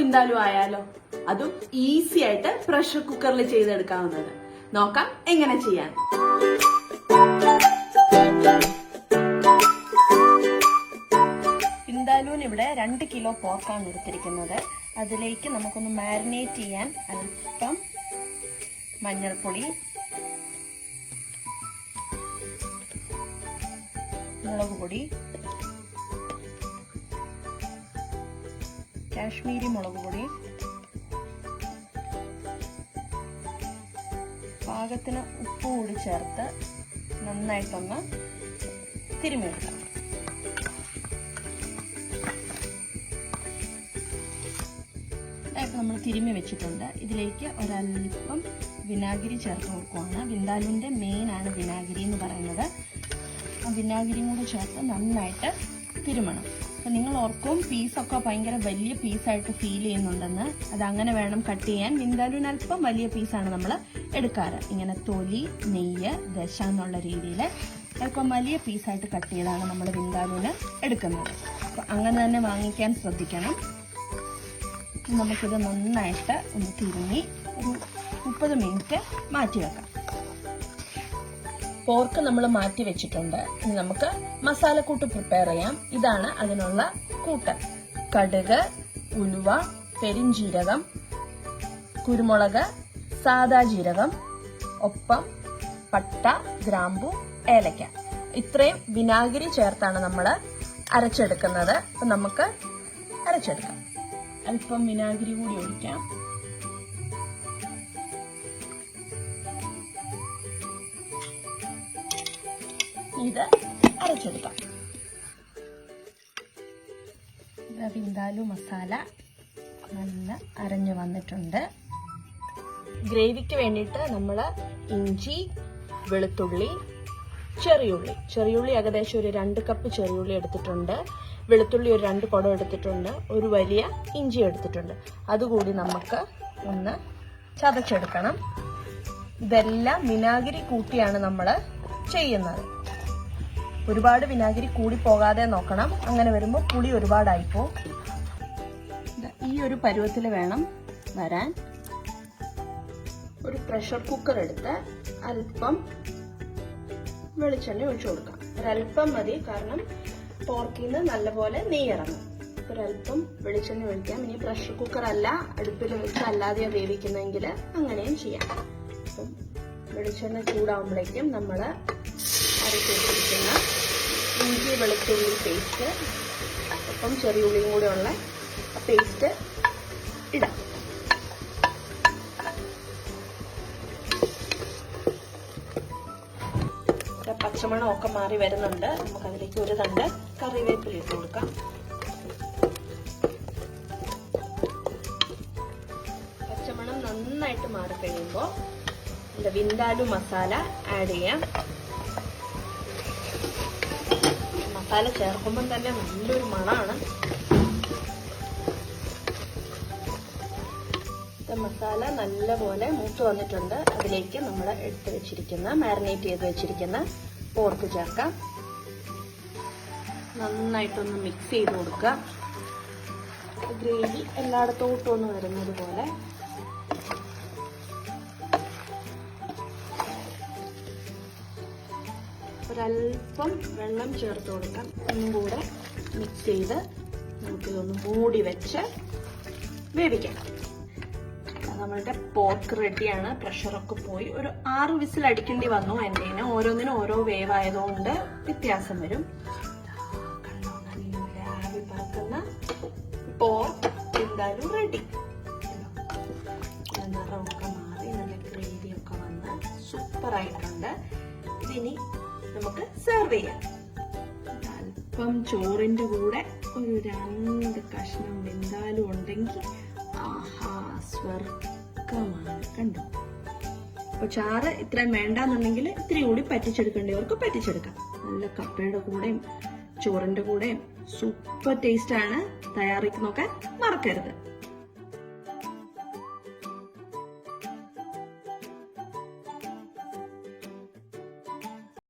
വിന്താലു ആയാലോ? അതും ഈസി ആയിട്ട് പ്രഷർ കുക്കറിൽ ചെയ്തെടുക്കാവുന്നത്. നോക്കാം എങ്ങനെ ചെയ്യാൻ. വിന്താലുവിന് ഇവിടെ 2 കിലോ പോർക്കാണ് എടുത്തിരിക്കുന്നത്. അതിലേക്ക് നമുക്കൊന്ന് മാരിനേറ്റ് ചെയ്യാൻ അല്പം മഞ്ഞൾപ്പൊടി, മുളക് പൊടി, കാശ്മീരി മുളക് പൊടി, പാകത്തിന് ഉപ്പ് കൂടി ചേർത്ത് നന്നായിട്ടൊന്ന് തിരുമ്മിയെടുക്കാം. നമ്മൾ തിരുമ്മി വെച്ചിട്ടുണ്ട്. ഇതിലേക്ക് ഒരല്പം വിനാഗിരി ചേർത്ത് കൊടുക്കുകയാണ്. വിന്താലുവിന്റെ മെയിൻ ആണ് വിനാഗിരി എന്ന് പറയുന്നത്. ആ വിനാഗിരിയും കൂടി ചേർത്ത് നന്നായിട്ട് തിരുമണം. അപ്പം നിങ്ങൾ ഓർക്കും പീസൊക്കെ ഭയങ്കര വലിയ പീസായിട്ട് ഫീൽ ചെയ്യുന്നുണ്ടെന്ന്. അതങ്ങനെ വേണം കട്ട് ചെയ്യാൻ. വിന്താലുവിന് അല്പം വലിയ പീസാണ് നമ്മൾ എടുക്കാറ്. ഇങ്ങനെ തൊലി, നെയ്യ്, ദശ എന്നുള്ള രീതിയിൽ അല്പം വലിയ പീസായിട്ട് കട്ട് ചെയ്താണ് നമ്മൾ വിന്താലുവിന് എടുക്കുന്നത്. അപ്പം അങ്ങനെ തന്നെ വാങ്ങിക്കാൻ ശ്രദ്ധിക്കണം. നമുക്കിത് നന്നായിട്ട് ഒന്ന് തിരുമ്മി ഒരു 30 മിനിറ്റ് മാറ്റി വെക്കാം. പോർക്ക് നമ്മൾ മാറ്റി വെച്ചിട്ടുണ്ട്. ഇനി നമുക്ക് മസാലക്കൂട്ട് പ്രിപ്പയർ ചെയ്യാം. ഇതാണ് അതിനുള്ള കൂട്ട്: കടുക്, ഉലുവ, പെരിഞ്ജീരകം, കുരുമുളക്, സാദാ ജീരകം, ഒപ്പം പട്ട, ഗ്രാമ്പു, ഏലക്ക. ഇത്രയും വിനാഗിരി ചേർത്താണ് നമ്മൾ അരച്ചെടുക്കുന്നത്. അപ്പൊ നമുക്ക് അരച്ചെടുക്കാം. അല്പം വിനാഗിരി കൂടി ഒഴിക്കാം. ഇത് അരച്ചെടുക്കാം. വിന്താലു മസാല നല്ല അരഞ്ഞു വന്നിട്ടുണ്ട്. ഗ്രേവിക്ക് വേണ്ടിയിട്ട് നമ്മൾ ഇഞ്ചി, വെളുത്തുള്ളി, ചെറിയുള്ളി ഏകദേശം ഒരു 2 കപ്പ് ചെറിയുള്ളി എടുത്തിട്ടുണ്ട്. വെളുത്തുള്ളി ഒരു 2 കുടം എടുത്തിട്ടുണ്ട്. ഒരു വലിയ ഇഞ്ചി എടുത്തിട്ടുണ്ട്. അതുകൂടി നമുക്ക് ഒന്ന് ചതച്ചെടുക്കണം. ഇതെല്ലാം വിനാഗിരി കൂട്ടിയാണ് നമ്മൾ ചെയ്യുന്നത്. ഒരുപാട് വിനാഗിരി കൂടി പോകാതെ നോക്കണം. അങ്ങനെ വരുമ്പോൾ പുളി ഒരുപാടായിപ്പോ. ഈ ഒരു പരുവത്തിൽ വേണം വരാൻ. ഒരു പ്രഷർ കുക്കർ എടുത്ത് അല്പം വെളിച്ചെണ്ണ ഒഴിച്ചു കൊടുക്കാം. ഒരല്പം മതി, കാരണം പോർക്കിൽ നിന്ന് നല്ലപോലെ നെയ്യിറങ്ങും. ഒരല്പം വെളിച്ചെണ്ണ ഒഴിക്കാം. ഇനി പ്രഷർ കുക്കർ അല്ല, അടുപ്പിൽ വെച്ച് അല്ലാതെയോ വേവിക്കുന്നെങ്കിൽ അങ്ങനെയും ചെയ്യാം. അപ്പം വെളിച്ചെണ്ണ ചൂടാവുമ്പോഴേക്കും നമ്മൾ അരച്ച് വെച്ചിരിക്കുന്ന ഇഞ്ചി വെളുത്തുള്ളി പേസ്റ്റ്, ഒപ്പം ചെറിയുള്ളിയും കൂടെ ഉള്ള പേസ്റ്റ് ഇടാം. പച്ചമണം ഒക്കെ മാറി വരുന്നുണ്ട്. നമുക്ക് അതിലേക്ക് ഒരു തണ്ട് കറിവേപ്പില ഇട്ട് കൊടുക്കാം. പച്ചമണം നന്നായിട്ട് മാറി കഴിയുമ്പോൾ നമ്മുടെ വിന്താലു മസാല ആഡ് ചെയ്യാം. മസാല ചേർക്കുമ്പോൾ തന്നെ നല്ലൊരു മണമാണ്. മസാല നല്ലപോലെ മൂത്ത് വന്നിട്ടുണ്ട്. അതിലേക്ക് നമ്മൾ എടുത്ത് വെച്ചിരിക്കുന്ന മാരിനേറ്റ് ചെയ്ത് വെച്ചിരിക്കുന്ന പോർക്ക് ചേർക്കാം. നന്നായിട്ടൊന്ന് മിക്സ് ചെയ്ത് കൊടുക്കുക. ഗ്രേവി എല്ലായിടത്തോട്ടും ഒന്ന് വരുന്നത് പോലെ. ഒരല്പം വെള്ളം ചേർത്ത് കൊടുക്കാം. ഒന്നും കൂടെ മിക്സ് ചെയ്ത് നമുക്കിതൊന്ന് മൂടി വെച്ച് വേവിക്കാം. നമ്മളുടെ പോർക്ക് റെഡിയാണ്. പ്രഷറൊക്കെ പോയി ഒരു 6 വിസിൽ അടിക്കേണ്ടി വന്നു. എൻ്റെ ഓരോന്നിനും ഓരോ വേവ് ആയതുകൊണ്ട് വ്യത്യാസം വരും. ആവി പറക്കുന്ന പോർക്ക് എന്തായാലും റെഡി. നിറമൊക്കെ മാറി നല്ല ഗ്രേവിയൊക്കെ വന്ന് സൂപ്പറായിട്ടുണ്ട്. ഇതിനി നമുക്ക് സെർവ് ചെയ്യാം. അല്പം ചോറിന്റെ കൂടെ ഒരു 2 കഷ്ണം വിന്താലു ഉണ്ടെങ്കിൽ ആഹാ, സ്വർഗമാണ്. കണ്ടോ? അപ്പൊ ചാറ് ഇത്രയും വേണ്ടാന്നുണ്ടെങ്കിൽ ഇത്തിരി കൂടി പറ്റിച്ചെടുക്കേണ്ടവർക്ക് പറ്റിച്ചെടുക്കാം. നല്ല കപ്പയുടെ കൂടെയും ചോറിന്റെ കൂടെയും സൂപ്പർ ടേസ്റ്റ് ആണ്. തയ്യാറാക്കി നോക്കാൻ മറക്കരുത്.